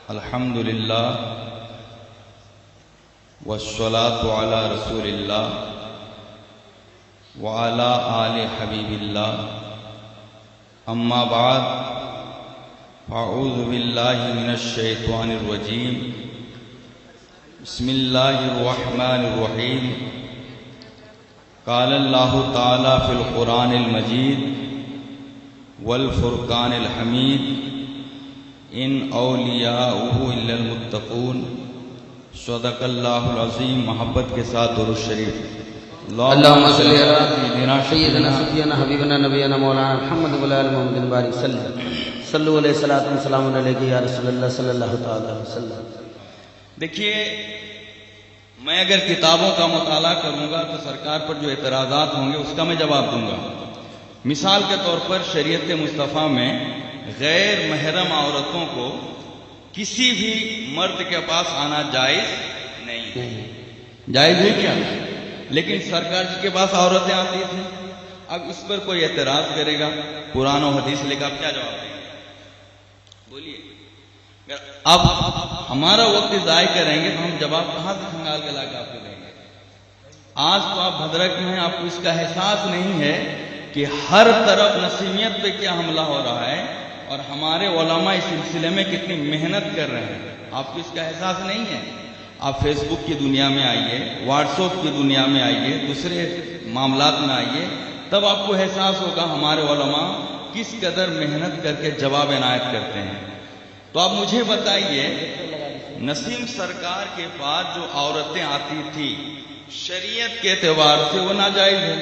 الحمد للہ والصلاة علی رسول اللہ وعلی آل حبیب اللہ اما بعد فاعوذ باللہ من الشیطان الرجیم بسم اللہ الرحمن الرحیم قال اللہ تعالی فی القرآن المجید والفرقان الحمید ان اولیاؤہ الا المتقون صدق اللہ العظیم۔ محبت کے ساتھ درود شریف۔ اللہم صلی علی سیدنا شفیعنا حبیبنا نبینا مولانا محمد وعلی آل محمد بارک وسلم۔ صلو علیہ الصلوۃ والسلام علیک یا رسول اللہ صلی اللہ تعالی علیہ وسلم۔ دیکھیے، میں اگر کتابوں کا مطالعہ کروں گا تو سرکار پر جو اعتراضات ہوں گے اس کا میں جواب دوں گا۔ مثال کے طور پر شریعت مصطفیٰ میں غیر محرم عورتوں کو کسی بھی مرد کے پاس آنا جائز نہیں، جائز ہے کیا؟ لیکن سرکار جی کے پاس عورتیں آتی تھیں۔ اب اس پر کوئی اعتراض کرے گا، قرآن و حدیث لے کر آپ کیا جواب دیں گے؟ بولیے۔ اب ہمارا وقت ضائع کریں گے تو ہم جواب کہاں سے کھنگال کے لا کے آپ کو دیں گے؟ آج تو آپ بھدرک میں ہیں، آپ کو اس کا احساس نہیں ہے کہ ہر طرف نسیمیت پہ کیا حملہ ہو رہا ہے اور ہمارے علماء اس سلسلے میں کتنی محنت کر رہے ہیں۔ آپ کو اس کا احساس نہیں ہے؟ آپ فیس بک کی دنیا میں آئیے، واٹس ایپ کی دنیا میں آئیے، دوسرے معاملات میں آئیے، تب آپ کو احساس ہوگا ہمارے علماء کس قدر محنت کر کے جواب عنایت کرتے ہیں۔ تو آپ مجھے بتائیے، نسیم سرکار کے پاس جو عورتیں آتی تھی شریعت کے اعتبار سے وہ ناجائز ہے،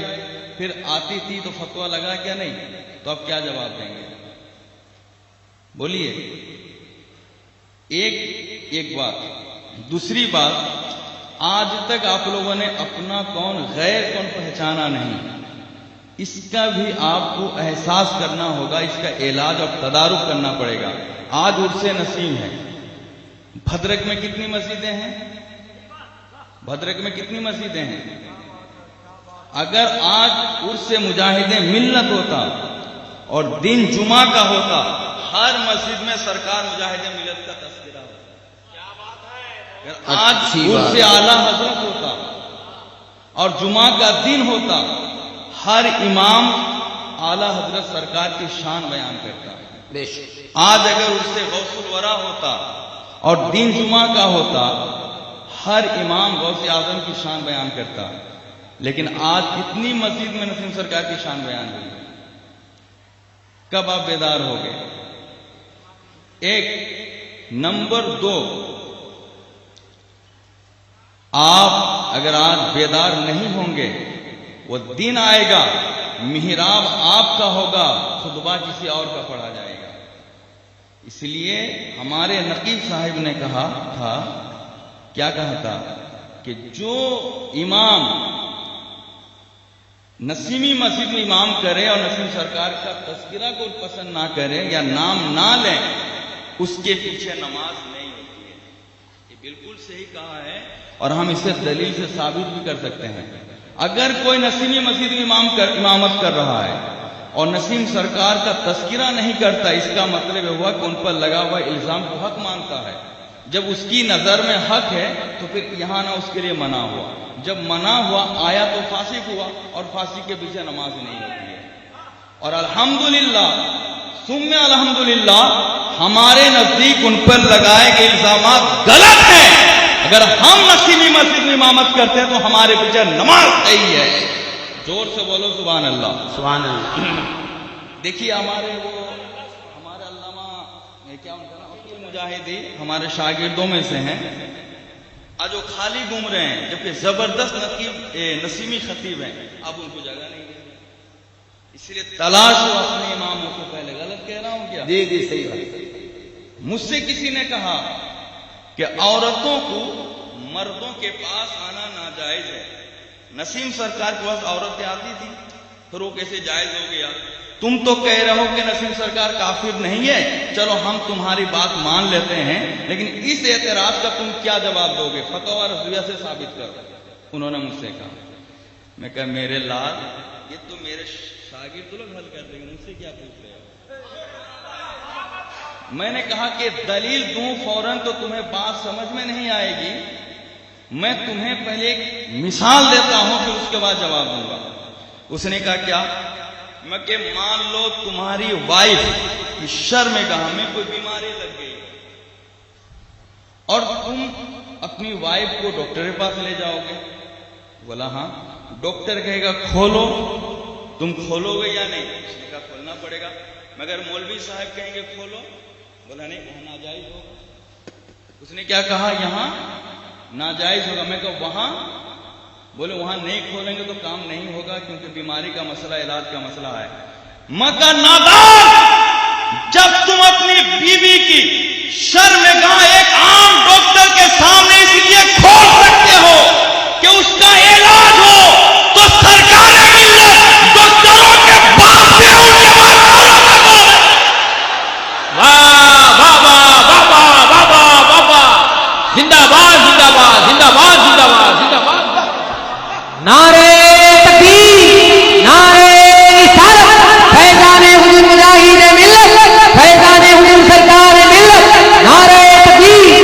پھر آتی تھی تو فتویٰ لگا کیا نہیں؟ تو آپ کیا جواب دیں گے؟ بولیے۔ ایک بات۔ دوسری بات، آج تک آپ لوگوں نے اپنا کون غیر کون پہچانا نہیں، اس کا بھی آپ کو احساس کرنا ہوگا، اس کا علاج اور تدارک کرنا پڑے گا۔ آج عرس نسیم ہے، بھدرک میں کتنی مسجدیں ہیں؟ بھدرک میں کتنی مسجدیں ہیں؟ اگر آج عرس مجاہد ملت ہوتا اور دن جمعہ کا ہوتا، ہر مسجد میں سرکار مجاہد ملت کا تذکرہ ہوتا۔ کیا بات ہے؟ اگر آج عرس اعلیٰ حضرت ہوتا اور جمعہ کا دن ہوتا، ہر امام اعلیٰ حضرت سرکار کی شان بیان کرتا۔ آج اگر عرس غوث الورا ہوتا اور دن جمعہ کا ہوتا، ہر امام غوث اعظم کی شان بیان کرتا۔ لیکن آج کتنی مسجد میں نسیم سرکار کی شان بیان ہوئی؟ کب آپ بیدار ہو گئے؟ ایک۔ نمبر دو، آپ اگر آج بیدار نہیں ہوں گے، وہ دن آئے گا محراب آپ کا ہوگا، خطبہ کسی اور کا پڑھا جائے گا۔ اس لیے ہمارے نقیب صاحب نے کہا تھا، کیا کہا تھا کہ جو امام نسیمی مسجد میں امام کرے اور نسیم سرکار کا تذکرہ کو پسند نہ کرے یا نام نہ لیں، اس کے پیچھے نماز نہیں ہوتی ہے۔ یہ بالکل صحیح کہا ہے اور ہم اسے دلیل سے ثابت بھی کر سکتے ہیں۔ اگر کوئی نسیمی مسجد میں امامت کر رہا ہے اور نسیم سرکار کا تذکرہ نہیں کرتا، اس کا مطلب ہوا کہ ان پر لگا ہوا الزام کو حق مانتا ہے۔ جب اس کی نظر میں حق ہے تو پھر یہاں نہ اس کے لیے منع ہوا، جب منع ہوا آیا تو فاسق ہوا، اور فاسق کے پیچھے نماز نہیں ہوتی ہے۔ اور الحمدللہ ثم الحمدللہ ہمارے نزدیک ان پر لگائے گئے الزامات غلط ہیں۔ اگر ہم نسیمی مسجد میں امامت کرتے ہیں تو ہمارے پیچھے نماز صحیح ہے۔ زور سے بولو سبحان اللہ، سبحان اللہ۔ دیکھیے، ہمارے علامہ کیا ان کا نام مجاہدی ہمارے شاگردوں میں سے ہیں، آج وہ خالی گھوم رہے ہیں، جبکہ زبردست نسیمی خطیب ہیں، اب ان کو جگہ نہیں دے رہے۔ اس لیے تلاش ہو اپنے اماموں کو۔ پہلے غلط کہہ رہا ہوں کیا؟ جی صحیح بات۔ مجھ سے کسی نے کہا کہ عورتوں کو مردوں کے پاس آنا ناجائز ہے۔ نسیم سرکار کے پاس عورتیں آتی تھی، پھر وہ کیسے جائز ہو گیا؟ تم تو کہہ رہے ہو کہ نسیم سرکار کافر نہیں ہے، چلو ہم تمہاری بات مان لیتے ہیں، لیکن اس اعتراض کا تم کیا جواب دو گے؟ فتویٰ رضویہ سے ثابت کرو۔ انہوں نے مجھ سے کہا، میں کہا میرے لال، یہ تو میرے شاگرد لوگ حل کر دیں گے، مجھ سے کیا پوچھ رہے ہو؟ میں نے کہا کہ دلیل دوں فوراً تو تمہیں بات سمجھ میں نہیں آئے گی، میں تمہیں پہلے ایک مثال دیتا ہوں پھر اس کے بعد جواب دوں گا۔ اس نے کہا کیا؟ میں کہ مان لو تمہاری وائف کی شرمگاہ میں کوئی بیماری لگ گئی اور تم اپنی وائف کو ڈاکٹر کے پاس لے جاؤ گے۔ بولا ہاں۔ ڈاکٹر کہے گا کھولو، تم کھولو گے یا نہیں؟ اس نے کہا کھولنا پڑے گا۔ مگر مولوی صاحب کہیں گے کھولو، بولا نہیں وہاں ناجائز ہوگا۔ اس نے کیا کہا؟ یہاں ناجائز ہوگا۔ میں کہا وہاں؟ بولے وہاں نہیں کھولیں گے تو کام نہیں ہوگا کیونکہ بیماری کا مسئلہ علاج کا مسئلہ ہے۔ مگر نادان، جب تم اپنی بیوی کی شرمگاہ ایک عام ڈاکٹر کے سامنے اس لیے کھول سکتے ہو کہ اس کا علاج ہو تو سرکار ملت ڈاکٹروں کے باپ سے ان کے بعد کھولو نہ کھولو۔ واہ واہ واہ واہ واہ واہ واہ واہ، زندہ باد زندہ باد زندہ باد زندہ باد زندہ باد۔ نعرے تکبیر، نعرے رسالت، فیضان حضور مجاہد ملت، فیضان حضور سرکار ملت، نعرے تکبیر۔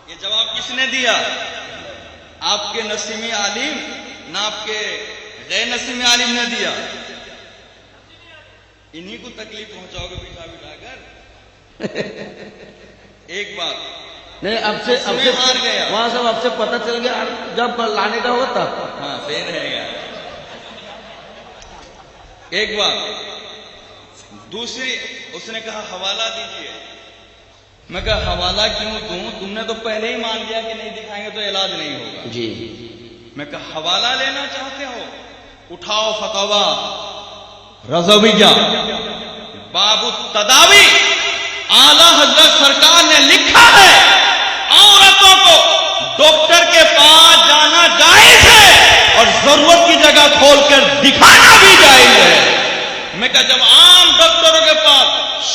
یہ جواب کس نے دیا؟ آپ کے نسیمی عالم نہ آپ کے غیر نسیمی عالم نے دیا؟ انہی کو تکلیف پہنچاؤ گے بٹھا بٹھا کر۔ ایک بات نہیں اب سے ہار گیا۔ وہاں سے اب سے پتہ چل گیا جب لانے کا ہوگا تب۔ ہاں صحیح رہے گا۔ ایک بات دوسری، اس نے کہا حوالہ دیجیے۔ میں کہا حوالہ کیوں دوں؟ تم نے تو پہلے ہی مان لیا کہ نہیں دکھائیں گے تو علاج نہیں ہوگا۔ جی میں کہا حوالہ لینا چاہتے ہو؟ اٹھاؤ فتاوی رضویہ باب التداوی، اعلی حضرت سرکار نے لکھا ہے عورتوں کو ڈاکٹر کے پاس جانا جائز ہے اور ضرورت کی جگہ کھول کر دکھانا بھی جائز ہے۔ میں کہا جب عام ڈاکٹروں کے پاس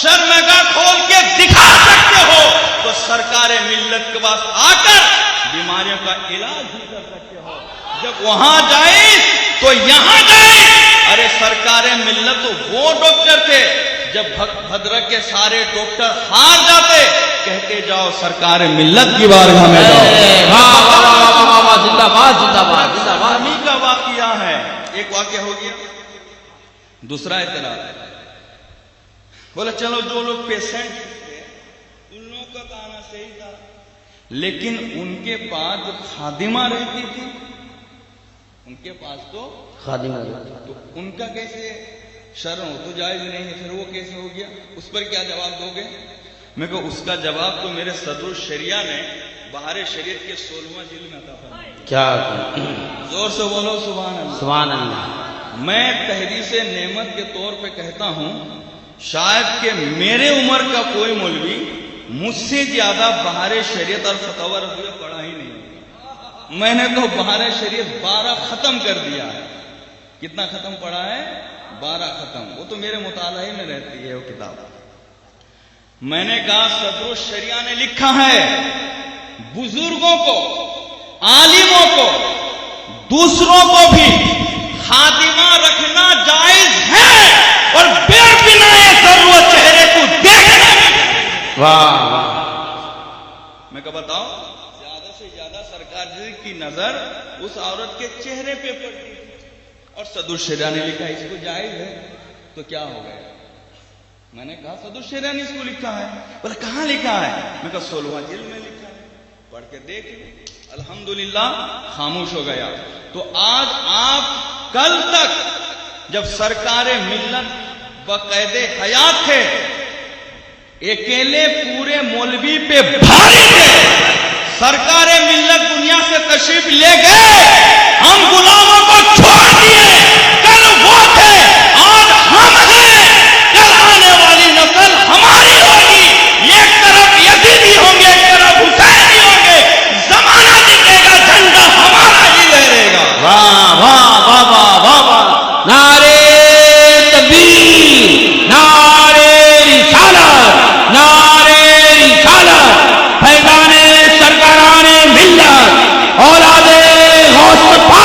شرمگاہ کھول کے دکھا سکتے ہو تو سرکار ملت کے پاس آ کر بیماریوں کا علاج بھی کر سکتے ہو۔ جب وہاں جائز تو یہاں جائز۔ ارے سرکار ملت تو وہ ڈاکٹر تھے جب بھدرک کے سارے ڈاکٹر ہار جاتے کہتے جاؤ سرکار ملت کی بارگاہ میں جاؤ۔ واہ واہ واہ واہ واہ، زندہ باد زندہ باد زندہ باد۔ حامی کا واقعہ ہے، ایک واقعہ ہو گیا۔ دوسرا اعتراض، بولا چلو جو لوگ پیشنٹ تھے ان لوگوں کا تو آنا صحیح تھا، لیکن ان کے پاس جو خادمہ رہتی تھی ان کے پاس تو خادم تو ان کا کیسے شرم ہو تو جائز نہیں ہے، پھر وہ کیسے ہو گیا؟ اس پر کیا جواب دو گے؟ میں کہا اس کا جواب تو میرے صدر الشریعہ نے بہار شریعت کے 16واں جلد میں عطا فرمایا۔ کیا؟ زور سے بولو سبحان اللہ۔ سبحان اللہ۔ میں تحدیث نعمت کے طور پہ کہتا ہوں شاید کہ میرے عمر کا کوئی مولوی مجھ سے زیادہ بہار شریعت اور فتاوی رضویہ پڑھا ہی نہیں۔ میں نے تو بہار شریعت 12 ختم کر دیا ہے۔ کتنا ختم پڑھا ہے؟ 12 ختم۔ وہ تو میرے مطالعے میں رہتی ہے وہ کتاب۔ میں نے کہا صدر الشریعہ نے لکھا ہے بزرگوں کو، عالموں کو، دوسروں کو بھی خادمہ رکھنا جائز ہے اور بے بنا ضرورت چہرے کو دیکھنا بھی۔ واہ واہ۔ میں کہا بتاؤ زیادہ سے زیادہ سرکار جی کی نظر اس عورت کے چہرے پہ پڑتی تھی اور صدر الشریعہ نے لکھا اس کو جائز ہے تو کیا ہو گیا؟ میں نے کہا صدر الشریعہ نے اس کو لکھا ہے۔ بولا کہاں لکھا ہے؟ میں کہا 16واں جلد میں لکھا ہے، پڑھ کے دیکھ لیں۔ الحمدللہ خاموش ہو گیا۔ تو آج آپ کل تک جب سرکار ملت بقید حیات تھے اکیلے پورے مولوی پہ بھاری تھے، سرکار ملت دنیا سے تشریف لے گئے، ہم غلاموں کو چھوڑ دیے، کل وہ تھے آج ہم ہیں، کل آنے والی نسل ہماری ہوگی، ایک طرف یزیدی ہوں گے ایک طرف حسینی ہوں گے، زمانہ جیتے گا جھنڈا ہمارا ہی لہرے گا۔ واہ واہ واہ واہ واہ واہ، نعرے تکبیر، نعرے رسالت، نعرے رسالت، فیضان سرکاران ملت، اولاد غوث پاک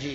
جی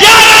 11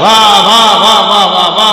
واہ واہ واہ واہ واہ واہ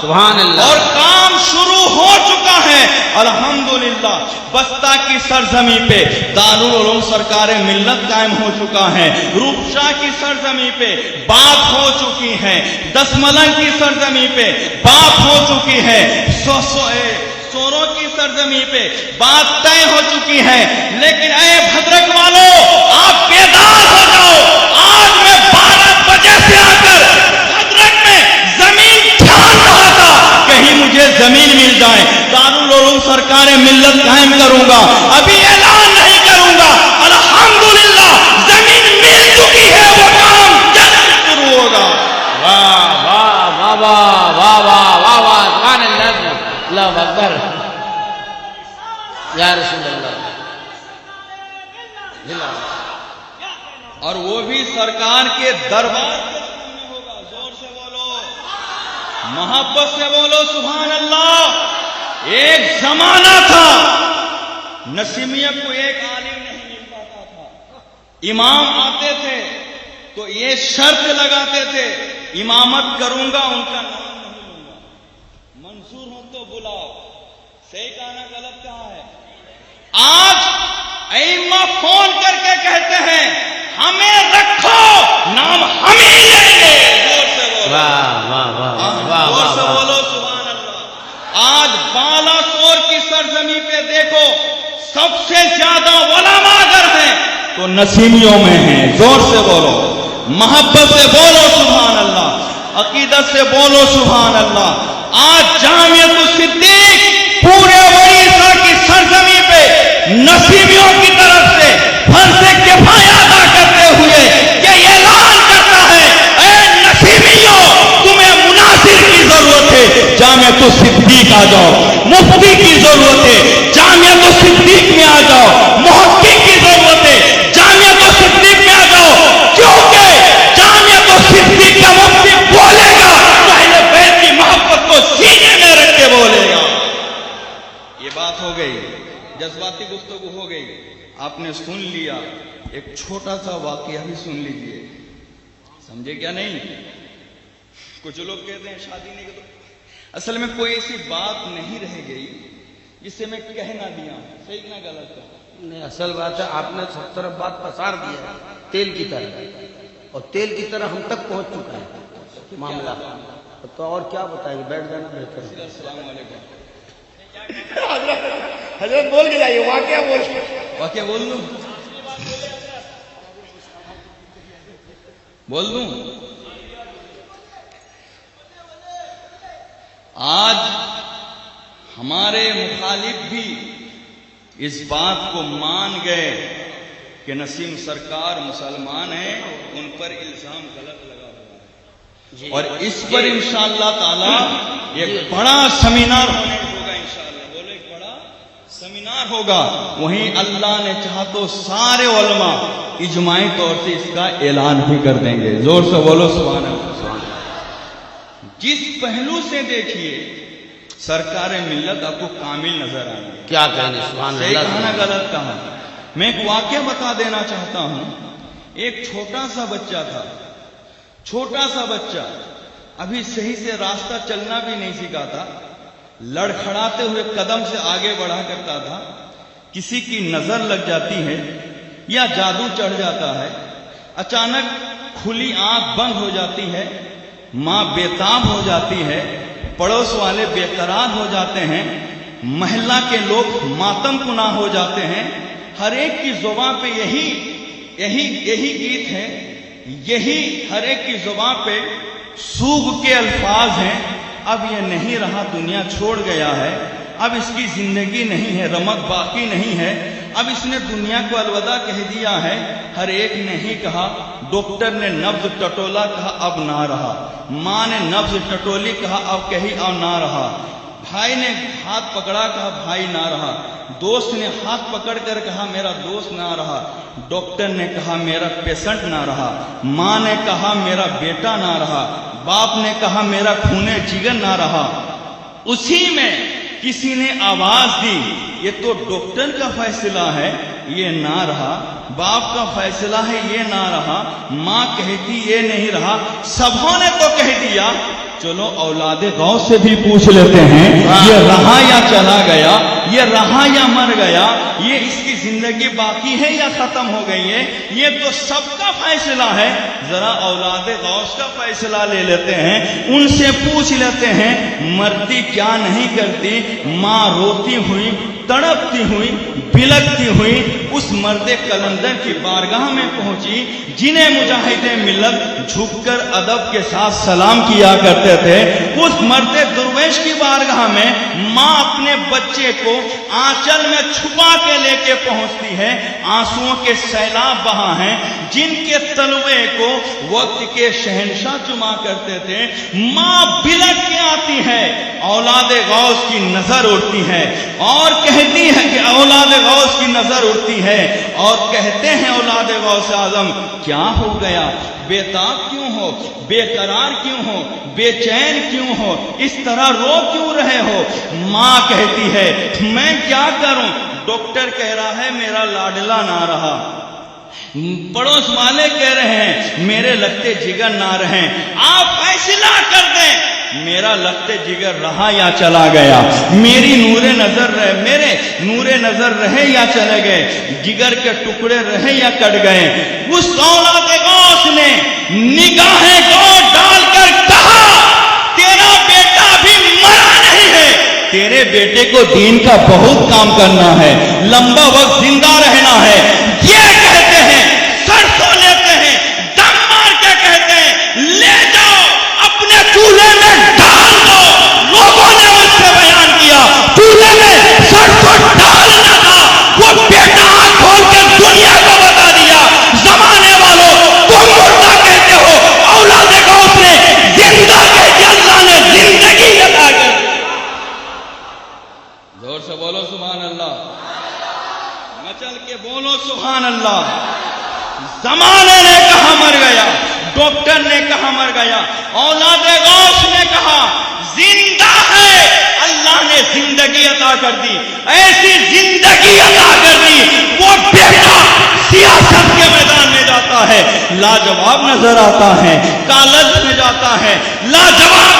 سبحان اللہ. اور کام شروع ہو چکا ہے الحمدللہ۔ بستہ کی سرزمی پہ دارul علوم سرکار ملت قائم ہو چکا ہے، روپشا کی سرزمی پہ بات ہو چکی ہے، دس ملنگ کی سرزمی پہ بات ہو چکی ہے، سوروں کی سرزمی پہ بات طے ہو چکی ہے۔ لیکن اے بھدرک والوں، آپ بیدار ہو جاؤ۔ آج میں 12 بجے سے آ کر بھدرک میں زمین چھان رہا تھا، کہیں مجھے زمین مل جائے، دارالعلوم سرکار ملت قائم کروں گا، ابھی اعلان نہیں کروں گا۔ الحمدللہ زمین مل چکی ہے، وہ کام جلد شروع ہوگا۔ واہ واہ واہ واہ واہ واہ واہ واہ سبحان اللہ. اللہ اکبر یا رسول اللہ. اور وہ بھی سرکار کے دربار کے سامنے ہوگا۔ زور سے بولو، محبت سے بولو سبحان اللہ۔ ایک زمانہ تھا نسیمیت کو ایک عالم نہیں مل پاتا تھا، امام آتے تھے تو یہ شرط لگاتے تھے امامت کروں گا، ان کا نام نہیں لوں گا، منصور ہوں تو بلاؤ۔ صحیح کہا نا غلط کہا ہے؟ آج ائمہ فون کر کے کہتے ہیں ہمیں رکھو، نام ہم ہی لیں گے۔ زور سے بولو، واہ واہ واہ واہ زور سے واہ. بولو سبحان اللہ۔ آج بالاسور کی سرزمین پہ دیکھو، سب سے زیادہ علماء اگر ہیں تو نسیمیوں میں ہیں۔ زور سے بولو، محبت سے بولو سبحان اللہ، عقیدت سے بولو سبحان اللہ۔ آج جامعۃ الصدیق پورے اڑیسہ کی سرزمین پہ نسیمیوں کی طرف سے فرض کفایہ ادا کرتے ہوئے یہ اعلان کرتا ہے، اے نسیمیوں، تمہیں مناصر کی ضرورت ہے، جامعۃ الصدیق آ جاؤ۔ مفتی کی ضرورت ہے، جامعۃ الصدیق میں آ جاؤ۔ محقق کی ضرورت ہے، جامعۃ الصدیق میں آ جاؤ، کیونکہ جامعۃ الصدیق کا مفتی بولے گا تو اہل بیت کی محبت کو سینے میں رکھ کے بولے گا۔ یہ بات ہو گئی، جذباتی گفتگو ہو گئی، آپ نے سن لیا، ایک چھوٹا سا واقعہ بھی سن لیجئے، سمجھے کیا نہیں؟ کچھ لوگ کہتے ہیں شادی نہیں کرتے، اصل میں کوئی ایسی بات نہیں رہ گئی جسے میں کہہ نہ دیا، صحیح نہ غلط کا؟ نہیں، اصل بات ہے آپ نے سب طرف بات پسار دیا ہے تیل کی طرح، اور تیل کی طرح ہم تک پہنچ چکا ہے معاملہ، تو اور کیا بتائیں گے؟ بیٹھ جانا بہتر ہے۔ السلام علیکم۔ حضرت بول کے جائیے، واقعہ بول کے۔ واقعہ بول دوں؟ بول دوں؟ آج ہمارے مخالف بھی اس بات کو مان گئے کہ نسیم سرکار مسلمان ہیں، ان پر الزام غلط لگا ہوا ہے، اور اس پر انشاءاللہ تعالی ایک بڑا سیمینار ہونے ہوگا، انشاءاللہ بولو ایک بڑا سیمینار ہوگا، وہیں اللہ نے چاہا تو سارے علماء اجماعی طور سے اس کا اعلان بھی کر دیں گے، زور سے بولو سبحان اللہ۔ جس پہلو سے دیکھیے سرکار ملت آپ کو کامل نظر آئیں گے، کیا کہنے، سبحان صحیح کہا اللہ۔ نہ غلط کہا؟ میں ایک واقعہ بتا دینا چاہتا ہوں، ایک چھوٹا سا بچہ تھا، چھوٹا سا بچہ ابھی صحیح سے راستہ چلنا بھی نہیں سیکھا تھا، لڑکھڑاتے ہوئے قدم سے آگے بڑھا کرتا تھا، کسی کی نظر لگ جاتی ہے یا جادو چڑھ جاتا ہے، اچانک کھلی آنکھ بند ہو جاتی ہے، ماں بےتاب ہو جاتی ہے، پڑوس والے بے قرار ہو جاتے ہیں، محلہ کے لوگ ماتم کناں ہو جاتے ہیں، ہر ایک کی زبان پہ یہی گیت ہے، یہی ہر ایک کی زبان پہ سوگ کے الفاظ ہیں، اب یہ نہیں رہا، دنیا چھوڑ گیا ہے، اب اس کی زندگی نہیں ہے، رمق باقی نہیں ہے، اب اس نے دنیا کو الوداع کہہ دیا ہے۔ ہر ایک نے ہی کہا، ڈاکٹر نے نبض ٹٹولا، کہا اب نہ رہا، ماں نے نبض ٹٹولی، کہا اب کہی اب نہ رہا، بھائی نے ہاتھ پکڑا، کہا بھائی نہ رہا، دوست نے ہاتھ پکڑ کر کہا میرا دوست نہ رہا، ڈاکٹر نے کہا میرا پیشنٹ نہ رہا، ماں نے کہا میرا بیٹا نہ رہا، باپ نے کہا میرا خون جگر نہ رہا۔ اسی میں کسی نے آواز دی، یہ تو ڈاکٹر کا فیصلہ ہے، یہ نہ رہا، باپ کا فیصلہ ہے، یہ نہ رہا، ماں کہتی یہ نہیں رہا، سبھوں نے تو کہہ دیا، چلو اولاد غوث سے بھی پوچھ لیتے ہیں، یہ رہا یا چلا گیا، یہ رہا یا مر گیا، یہ اس کی زندگی باقی ہے یا ختم ہو گئی ہے، یہ تو سب کا فیصلہ ہے، ذرا اولاد غوث کا فیصلہ لے لیتے ہیں، ان سے پوچھ لیتے ہیں، مرتی کیا نہیں کرتی، ماں روتی ہوئی، تڑپتی ہوئی، بلکتی ہوئی اس مرد کلندر کی بارگاہ میں پہنچی، جنہیں مجاہد ملت جھک کر ادب کے ساتھ سلام کیا کرتے تھے، اس مرد درویش کی بارگاہ میں ماں اپنے بچے کو آنچل میں چھپا کے لے کے پہنچتی ہے، آنسوؤں کے سیلاب بہا ہیں، جن کے تلوے کو وقت کے شہنشاہ چما کرتے تھے، ماں بلک کے آتی ہے، اولاد غوث کی نظر اڑتی ہے اور کہتی ہے کہ اولاد غوث کی نظر اڑتی ہے اور کہتے ہیں اولاد غوث اعظم کیا ہو گیا، بے تاب کیوں ہو، بے قرار کیوں ہو، بے چین کیوں ہو، اس طرح رو کیوں رہے ہو؟ ماں کہتی ہے میں کیا کروں، ڈاکٹر کہہ رہا ہے میرا لاڈلا نہ رہا، پڑوس والے کہہ رہے ہیں میرے لگتے جگر نہ رہیں، آپ فیصلہ کر دیں میرا لگتے جگر رہا یا چلا گیا، میری نور نظر رہے، میرے نور نظر رہے یا چلے گئے، جگر کے ٹکڑے رہے یا کٹ گئے۔ اس اولاد غوث نے نگاہیں کو ڈال کر کہا تیرا بیٹا بھی مرا نہیں ہے، تیرے بیٹے کو دین کا بہت کام کرنا ہے، لمبا وقت زندہ رہنا ہے، یہ کہتے ہیں، سرسوں لیتے ہیں، دم مار کے کہتے ہیں لے جاؤ اپنے چولہے میں ڈال دو، لوگوں نے اس سے بیان کیا چولہے میں سرسوں ڈالنا تھا، وہ بیٹا آنکھ کھول کے دنیا کو بتا دیا زمانے والوں تم مردہ کہتے ہو، اولاد غوث نے زندہ کہہ کے اللہ نے زندگی عطا کر دی۔ زور سے بولو سبحان اللہ، مچل کے بولو سبحان اللہ۔ زمانے نے کہا مر گیا، ڈاکٹر نے کہا مر گیا، اولاد غوث نے کہا زندہ ہے، اللہ نے زندگی عطا کر دی، ایسی زندگی عطا کر دی وہ بیٹا سیاست کے میدان میں جاتا ہے لاجواب نظر آتا ہے، کالج میں جاتا ہے لاجواب